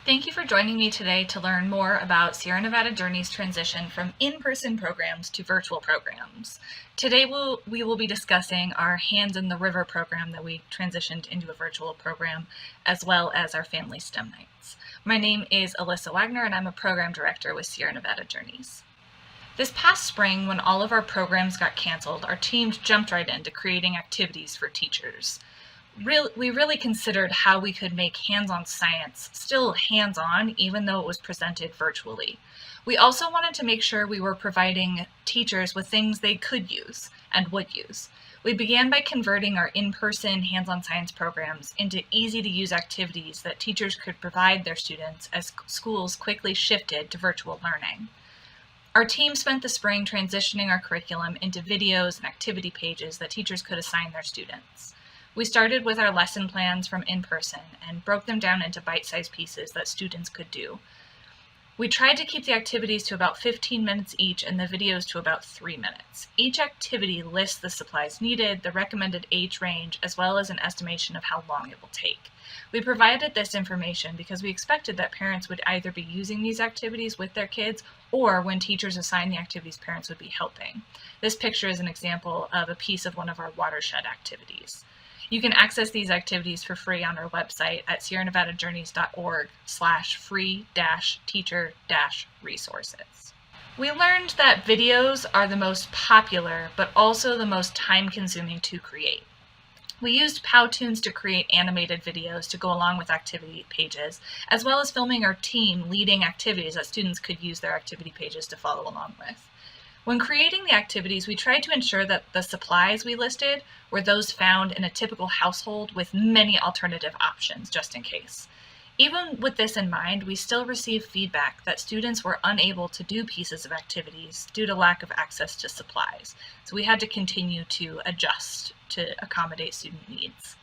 Thank you for joining me today to learn more about Sierra Nevada Journey's transition from in-person programs to virtual programs. Today we will be discussing our Hands in the River program that we transitioned into a virtual program, as well as our family STEM nights. My name is Alyssa Wagner and I'm a program director with Sierra Nevada Journeys. This past spring, when all of our programs got canceled, our team jumped right into creating activities for teachers. We really considered how we could make hands-on science still hands-on, even though it was presented virtually. We also wanted to make sure we were providing teachers with things they could use and would use. We began by converting our in-person hands-on science programs into easy-to-use activities that teachers could provide their students as schools quickly shifted to virtual learning. Our team spent the spring transitioning our curriculum into videos and activity pages that teachers could assign their students. We started with our lesson plans from in-person and broke them down into bite-sized pieces that students could do. We tried to keep the activities to about 15 minutes each and the videos to about 3 minutes. Each activity lists the supplies needed, the recommended age range, as well as an estimation of how long it will take. We provided this information because we expected that parents would either be using these activities with their kids or when teachers assign the activities, parents would be helping. This picture is an example of a piece of one of our Watershed activities. You can access these activities for free on our website at sierranevadajourneys.org/free-teacher-resources. We learned that videos are the most popular, but also the most time-consuming to create. We used Powtoons to create animated videos to go along with activity pages, as well as filming our team leading activities that students could use their activity pages to follow along with. When creating the activities, we tried to ensure that the supplies we listed were those found in a typical household with many alternative options, just in case. Even with this in mind, we still received feedback that students were unable to do pieces of activities due to lack of access to supplies. So we had to continue to adjust to accommodate student needs.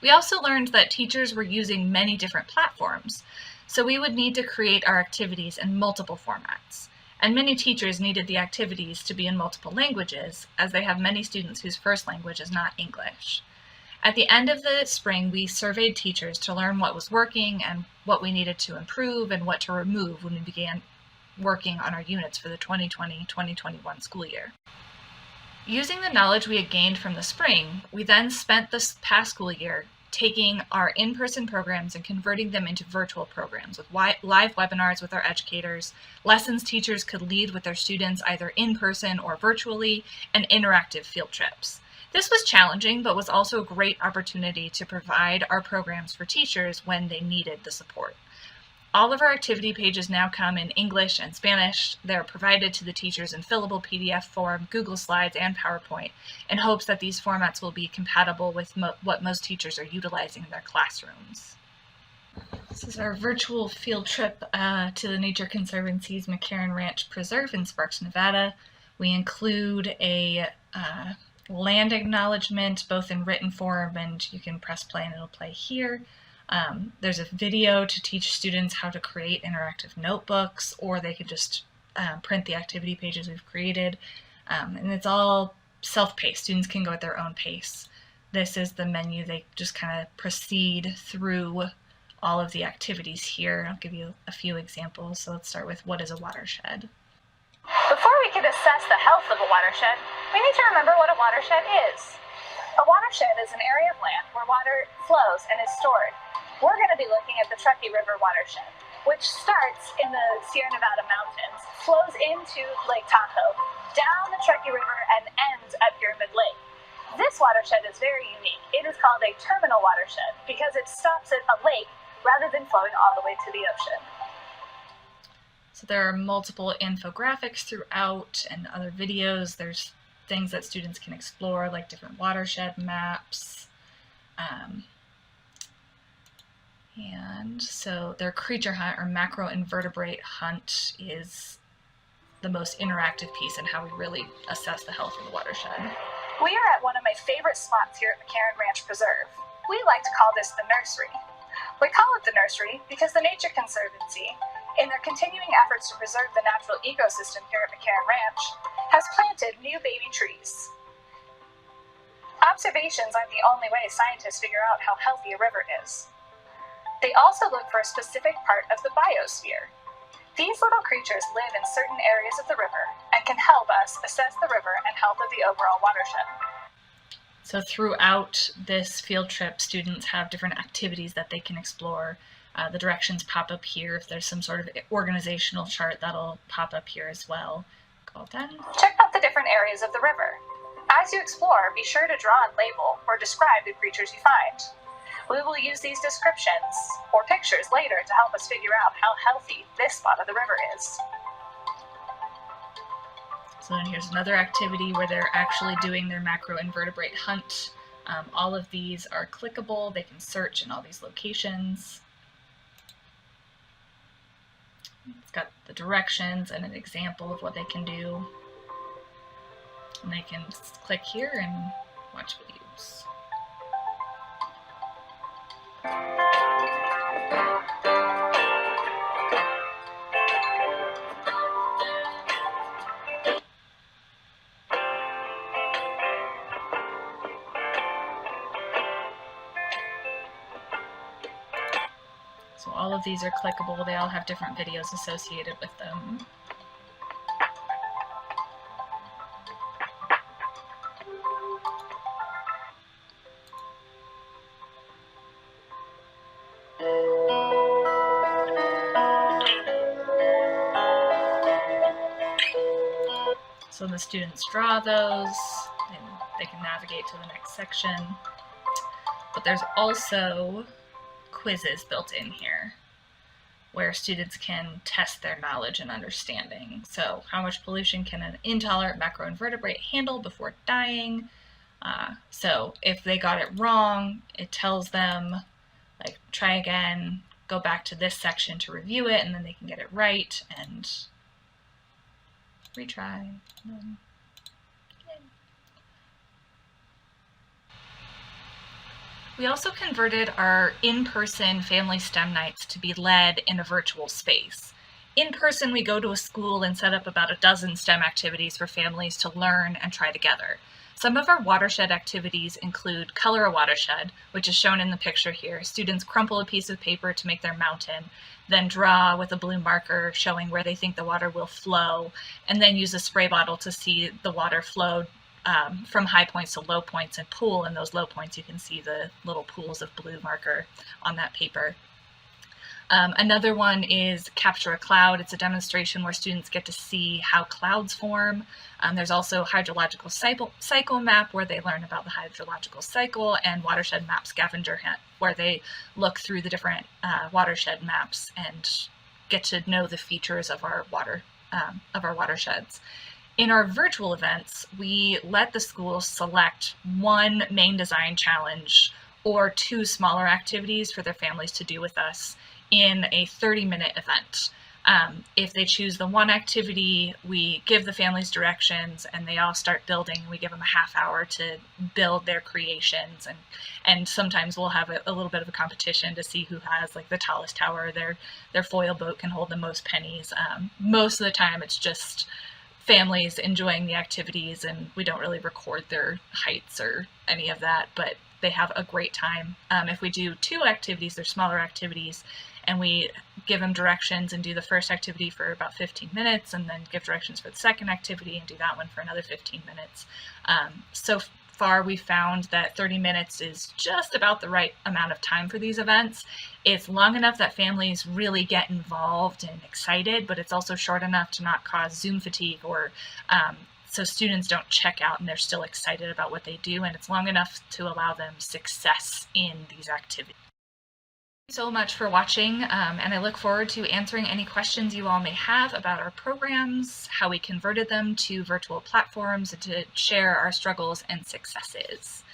We also learned that teachers were using many different platforms, so we would need to create our activities in multiple formats. And many teachers needed the activities to be in multiple languages, as they have many students whose first language is not English. At the end of the spring, we surveyed teachers to learn what was working and what we needed to improve and what to remove when we began working on our units for the 2020-2021 school year. Using the knowledge we had gained from the spring, we then spent this past school year taking our in-person programs and converting them into virtual programs with live webinars with our educators, lessons teachers could lead with their students either in person or virtually, and interactive field trips. This was challenging, but was also a great opportunity to provide our programs for teachers when they needed the support. All of our activity pages now come in English and Spanish. They're provided to the teachers in fillable PDF form, Google Slides, and PowerPoint, in hopes that these formats will be compatible with what most teachers are utilizing in their classrooms. This is our virtual field trip to the Nature Conservancy's McCarran Ranch Preserve in Sparks, Nevada. We include a land acknowledgement, both in written form, and you can press play and it'll play here. There's a video to teach students how to create interactive notebooks, or they could just print the activity pages we've created. And it's all self-paced. Students can go at their own pace. This is the menu. They just kind of proceed through all of the activities here. I'll give you a few examples. So let's start with what is a watershed. Before we can assess the health of a watershed, we need to remember what a watershed is. A watershed is an area of land where water flows and is stored. We're going to be looking at the Truckee River watershed, which starts in the Sierra Nevada mountains, flows into Lake Tahoe, down the Truckee River, and ends at Pyramid Lake. This watershed is very unique. It is called a terminal watershed because it stops at a lake rather than flowing all the way to the ocean. So there are multiple infographics throughout and other videos. There's things that students can explore, like different watershed maps. And so their creature hunt or macroinvertebrate hunt is the most interactive piece in how we really assess the health of the watershed. We are at one of my favorite spots here at McCarran Ranch Preserve. We like to call this the nursery. We call it the nursery because the Nature Conservancy, in their continuing efforts to preserve the natural ecosystem here at McCarran Ranch, has planted new baby trees. Observations aren't the only way scientists figure out how healthy a river is. They also look for a specific part of the biosphere. These little creatures live in certain areas of the river and can help us assess the river and health of the overall watershed. So throughout this field trip, students have different activities that they can explore. The directions pop up here. If there's some sort of organizational chart, that'll pop up here as well. Go done. Check out the different areas of the river. As you explore, be sure to draw and label or describe the creatures you find. We will use these descriptions or pictures later to help us figure out how healthy this spot of the river is. So then here's another activity where they're actually doing their macroinvertebrate hunt. All of these are clickable. They can search in all these locations. It's got the directions and an example of what they can do. And they can click here and watch videos. So all of these are clickable. They all have different videos associated with them. So the students draw those, and they can navigate to the next section. But there's also quizzes built in here where students can test their knowledge and understanding. So how much pollution can an intolerant macroinvertebrate handle before dying? So if they got it wrong, it tells them, like, try again, go back to this section to review it, and then they can get it right and retry. We also converted our in-person family STEM nights to be led in a virtual space. In person, we go to a school and set up about a dozen STEM activities for families to learn and try together. Some of our watershed activities include Color a Watershed, which is shown in the picture here. Students crumple a piece of paper to make their mountain, then draw with a blue marker showing where they think the water will flow, and then use a spray bottle to see the water flow from high points to low points and pool. In those low points, you can see the little pools of blue marker on that paper. Another one is Capture a Cloud. It's a demonstration where students get to see how clouds form. There's also Hydrological Cycle Map, where they learn about the hydrological cycle, and Watershed Map Scavenger Hunt, where they look through the different watershed maps and get to know the features of our watersheds. In our virtual events, we let the schools select one main design challenge or two smaller activities for their families to do with us in a 30-minute event. If they choose the one activity, we give the families directions and they all start building. We give them a half hour to build their creations, and sometimes we'll have a little bit of a competition to see who has like the tallest tower. Their foil boat can hold the most pennies. Most of the time it's just families enjoying the activities, and we don't really record their heights or any of that, but they have a great time. If we do two activities, they're smaller activities, and we give them directions and do the first activity for about 15 minutes and then give directions for the second activity and do that one for another 15 minutes. So far we found that 30 minutes is just about the right amount of time for these events. It's long enough that families really get involved and excited, but it's also short enough to not cause Zoom fatigue or so students don't check out and they're still excited about what they do, and it's long enough to allow them success in these activities. Thank you so much for watching, and I look forward to answering any questions you all may have about our programs, how we converted them to virtual platforms, and to share our struggles and successes.